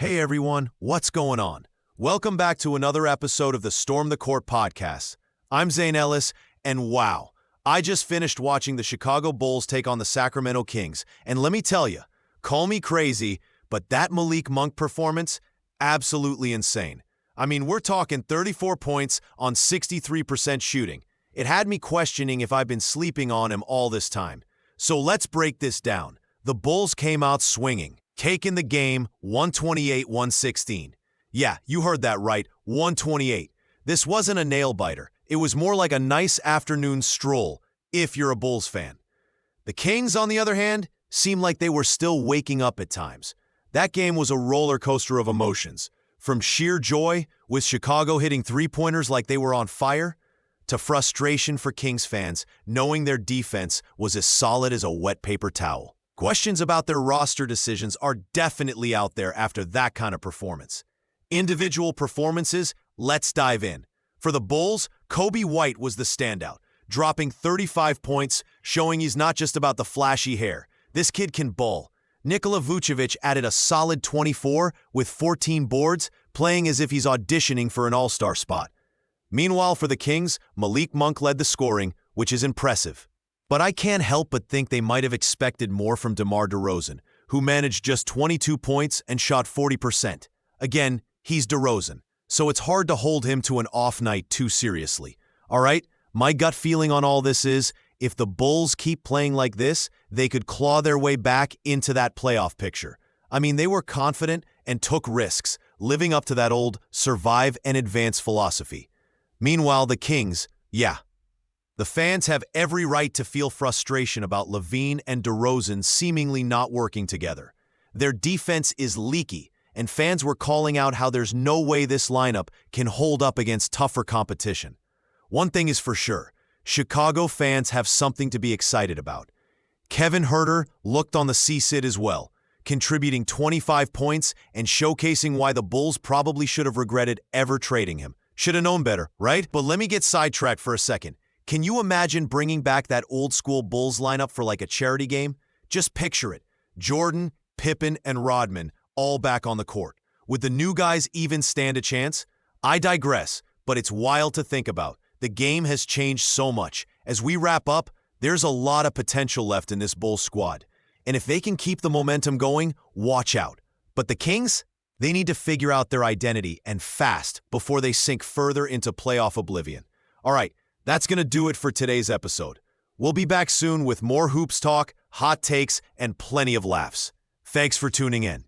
Hey everyone, what's going on? Welcome back to another episode of the Storm the Court podcast. I'm Zane Ellis, and wow, I just finished watching the Chicago Bulls take on the Sacramento Kings, and let me tell you, call me crazy, but that Malik Monk performance, absolutely insane. I mean, we're talking 34 points on 63% shooting. It had me questioning if I've been sleeping on him all this time. So let's break this down. The Bulls came out swinging, taking the game 128-116. Yeah, you heard that right, 128. This wasn't a nail-biter. It was more like a nice afternoon stroll, if you're a Bulls fan. The Kings, on the other hand, seemed like they were still waking up at times. That game was a roller coaster of emotions. From sheer joy, with Chicago hitting three-pointers like they were on fire, to frustration for Kings fans, knowing their defense was as solid as a wet paper towel. Questions about their roster decisions are definitely out there after that kind of performance. Individual performances, let's dive in. For the Bulls, Coby White was the standout, dropping 35 points, showing he's not just about the flashy hair. This kid can ball. Nikola Vucevic added a solid 24 with 14 boards, playing as if he's auditioning for an all-star spot. Meanwhile, for the Kings, Malik Monk led the scoring, which is impressive. But I can't help but think they might have expected more from DeMar DeRozan, who managed just 22 points and shot 40%. Again, he's DeRozan, so it's hard to hold him to an off night too seriously. All right, my gut feeling on all this is, if the Bulls keep playing like this, they could claw their way back into that playoff picture. I mean, they were confident and took risks, living up to that old survive and advance philosophy. Meanwhile, the Kings, the fans have every right to feel frustration about LaVine and DeRozan seemingly not working together. Their defense is leaky, and fans were calling out how there's no way this lineup can hold up against tougher competition. One thing is for sure, Chicago fans have something to be excited about. Kevin Huerter looked on the C-Sid as well, contributing 25 points and showcasing why the Bulls probably should have regretted ever trading him. Should have known better, right? But let me get sidetracked for a second. Can you imagine bringing back that old-school Bulls lineup for like a charity game? Just picture it. Jordan, Pippen, and Rodman all back on the court. Would the new guys even stand a chance? I digress, but it's wild to think about. The game has changed so much. As we wrap up, there's a lot of potential left in this Bulls squad. And if they can keep the momentum going, watch out. But the Kings? They need to figure out their identity and fast before they sink further into playoff oblivion. All right, that's going to do it for today's episode. We'll be back soon with more hoops talk, hot takes, and plenty of laughs. Thanks for tuning in.